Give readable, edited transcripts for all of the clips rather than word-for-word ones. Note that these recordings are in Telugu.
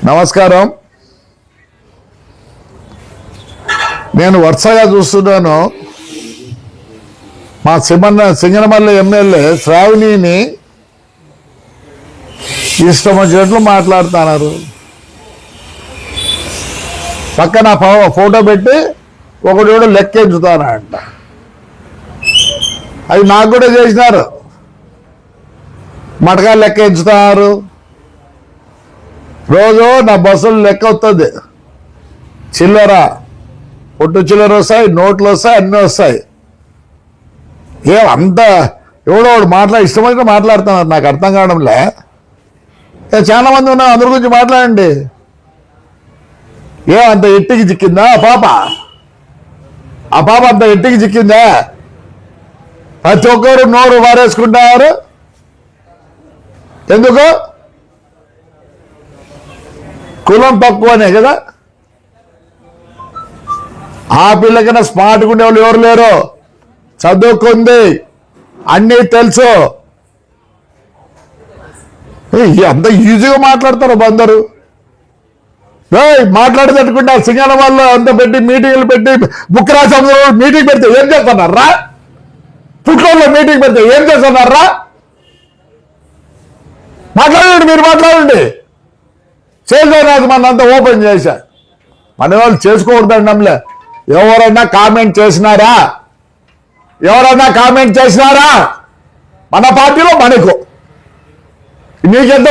నమస్కారం. నేను వరుసగా చూస్తున్నాను మా సింగనమల్లి ఎమ్మెల్యే శ్రావణిని ఇష్టం వచ్చినట్లు మాట్లాడుతున్నారు. పక్కన ఫోటో పెట్టి ఒకటి కూడా లెక్కించుతానంట. అవి నాకు కూడా చేసినారు. మటకాలు లెక్కించుతున్నారు. రోజు నా బస్సులు లెక్క వస్తుంది. చిల్లర పొట్టు చిల్లర వస్తాయి, నోట్లు వస్తాయి, అన్నీ వస్తాయి. అంత ఎవడో వాడు ఇష్టమైనా మాట్లాడుతున్నారు. నాకు అర్థం కావడంలే. చాలా మంది ఉన్నారు, అందరి గురించి మాట్లాడండి. అంత ఎట్టికి చిక్కిందా ఆ పాప అంత ఎట్టికి చిక్కిందా? ప్రతి ఒక్కరు నోరు వారేసుకుంటారు. ఎందుకు? కులం తక్కువనే కదా. ఆ పిల్లకన్నా స్మార్ట్గా ఉండేవాళ్ళు ఎవరు లేరు. చదువుకుంది, అన్నీ తెలుసు. అంత ఈజీగా మాట్లాడతారు అందరూ. మాట్లాడేటట్టుకుంటే సింగన వాళ్ళు అంత పెట్టి మీటింగ్లు పెట్టి బుక్కరాజు మీటింగ్ పెడితే ఏం చేస్తున్నారా? పుట్లలో మీటింగ్ పెడితే ఏం చేస్తున్నారా? మాట్లాడండి, మీరు మాట్లాడండి. చేసేది మనంతా ఓపెన్ చేశా. మన వాళ్ళు చేసుకోకూడదండంలే. ఎవరైనా కామెంట్ చేసినారా? మన పార్టీలో మనకు నీకెంత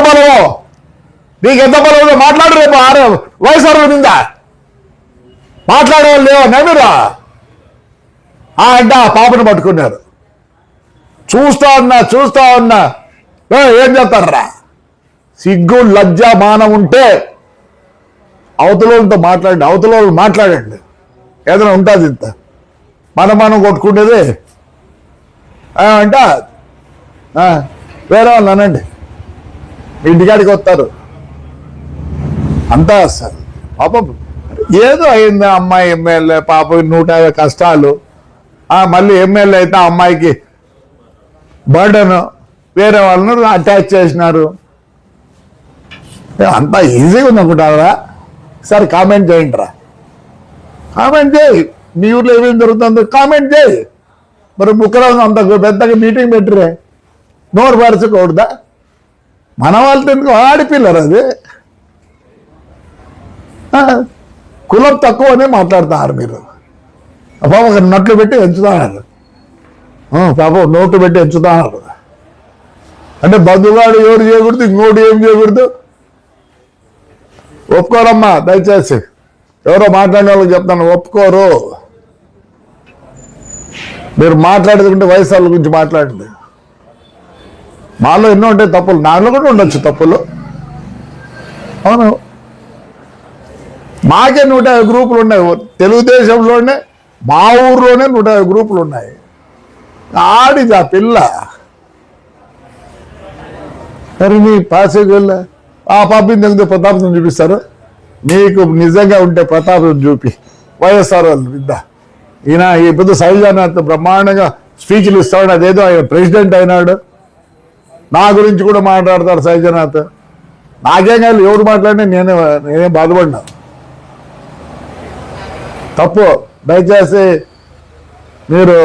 బలమో మాట్లాడు. రేపు వయసు ఉందా? మాట్లాడేవాళ్ళు లేవన్నా మీరు? అంటే ఆ పాపను పట్టుకున్నారు. చూస్తా ఉన్నా ఏం చేస్తారా? సిగ్గు లజ్జ మానం ఉంటే అవతలతో మాట్లాడండి. ఏదైనా ఉంటుంది ఇంత మనం కొట్టుకునేది అంట. వేరే వాళ్ళు అనండి, ఇంటికాడికి వస్తారు అంతా. సార్ పాపం ఏదో అయింది అమ్మాయి ఎమ్మెల్యే, పాప 150 కష్టాలు. మళ్ళీ ఎమ్మెల్యే అయితే ఆ అమ్మాయికి బర్డన్, వేరే వాళ్ళను అటాచ్ చేసినారు. అంతా ఈజీగా ఉందనుకుంటారా? సరే కామెంట్ చేయండి రా, కామెంట్ చేయి. మీ ఊర్లో ఏమేమి జరుగుతుందో కామెంట్ చేయి. మరి బుక్కరాజు అంత పెద్దగా మీటింగ్ పెట్టిరే, నోరు పరచకూడదా? మన వాళ్ళతో ఎందుకు? ఆడిపిల్లరు అది. కులం తక్కువనే మాట్లాడుతున్నారు మీరు. పాపం ఒక నోట్లు పెట్టి ఎంచుతున్నారు. పాపం నోట్లు పెట్టి ఎంచుతున్నారు. అంటే బంధుగాడు ఎవరు చేయకూడదు, ఇంకోటి ఏం చేయకూడదు. ఒప్పుకోరమ్మా దయచేసి. ఎవరో మాట్లాడే వాళ్ళకి చెప్తాను, ఒప్పుకోరు. మీరు మాట్లాడుతుంటే వయసు వాళ్ళ గురించి మాట్లాడండి. మాలో ఎన్నో ఉంటాయి తప్పులు, నాలో కూడా ఉండొచ్చు తప్పులు. అవును, మాకే 150 గ్రూపులు ఉన్నాయి. తెలుగుదేశంలోనే మా ఊర్లోనే 150 గ్రూపులు ఉన్నాయి. ఆడిది ఆ పిల్ల. మరి నీ పాసేగల్ల ఆ పాపని తెలిస్తే ప్రతాపం చూపిస్తారు. నీకు నిజంగా ఉంటే ప్రతాపం చూపి. వైఎస్ఆర్ వాళ్ళు ఇద్దా. ఈయన ఈ పెద్ద శైలజానాథ్ బ్రహ్మాండంగా స్పీచ్లు ఇస్తాడు. అదేదో ఆయన ప్రెసిడెంట్ అయినాడు. నా గురించి కూడా మాట్లాడతాడు శైలజానాథ్. నాకేం కాదు, ఎవరు మాట్లాడినా నేనేం బాధపడినా. తప్పు. దయచేసి మీరు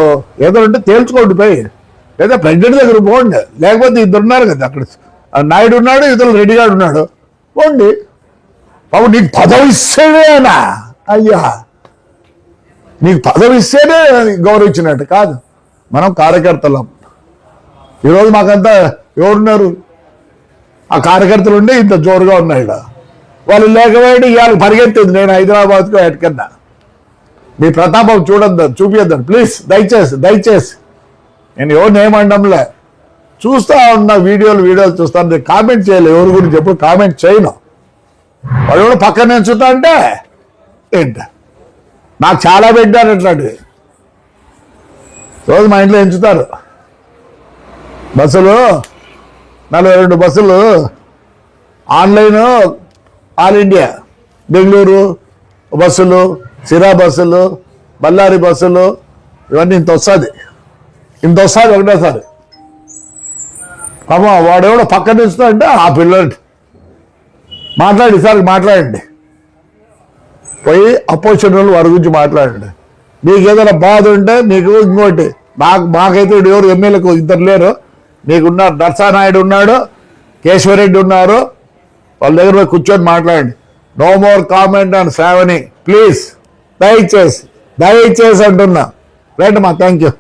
ఏదో ఉంటే తేల్చుకోండి పోయి, లేదా ప్రెసిడెంట్ దగ్గర పోండి. లేకపోతే ఇద్దరు ఉన్నారు కదా అక్కడ, నాయుడు ఉన్నాడు, ఇతరులు రెడ్డి గారు ఉన్నాడు, పోండి. బాబు నీకు పదవి ఇస్తేనేనా? అయ్యా, నీకు పదవి ఇస్తేనే గౌరవించినట్టు కాదు. మనం కార్యకర్తలం. ఈరోజు మాకంతా ఎవరున్నారు? ఆ కార్యకర్తలు ఉండి ఇంత జోరుగా ఉన్నాయి. వాళ్ళు లేకపోతే ఇవాళ పరిగెత్తేది నేను హైదరాబాద్కు ఎక్కడికన్నా. మీ ప్రతాపం చూపిద్దాం ప్లీజ్. దయచేసి నేను ఎవరిని ఏమండంలే. చూస్తా ఉన్న వీడియోలు చూస్తాను. కామెంట్ చేయలేదు ఎవరి గురించి ఎప్పుడు కామెంట్ చేయను. వాడు కూడా పక్కన నేను చూస్తా అంటే ఏంటి, నాకు చాలా పెట్టారు ఇట్లాంటివి. రోజు మా ఇంట్లో ఎంచుతారు. బస్సులు 42 బస్సులు ఆన్లైన్, ఆల్ ఇండియా, బెంగళూరు బస్సులు, సిరా బస్సులు, బళ్ళారి బస్సులు, ఇవన్నీ ఇంత వస్తుంది ఒకటేసారి. పాపం వాడెవడో పక్కన ఇస్తా అంటే ఆ పిల్లలు మాట్లాడి ఈసారి మాట్లాడండి, పోయి అపోజిషన్ వాళ్ళు వారి గురించి మాట్లాడండి. మీకు ఏదైనా బాధ ఉంటే మీకు ఇంకోటి మాకైతే ఎవరు ఎమ్మెల్యేకు ఇద్దరు లేరు, మీకున్నారు నర్సానాయుడు ఉన్నాడు, కేశవరెడ్డి ఉన్నారు, వాళ్ళ దగ్గర పోయి కూర్చొని మాట్లాడండి. No more comment and Shravani please, దయచేసి అంటున్నా. రైట్ అమ్మా, థ్యాంక్ యూ.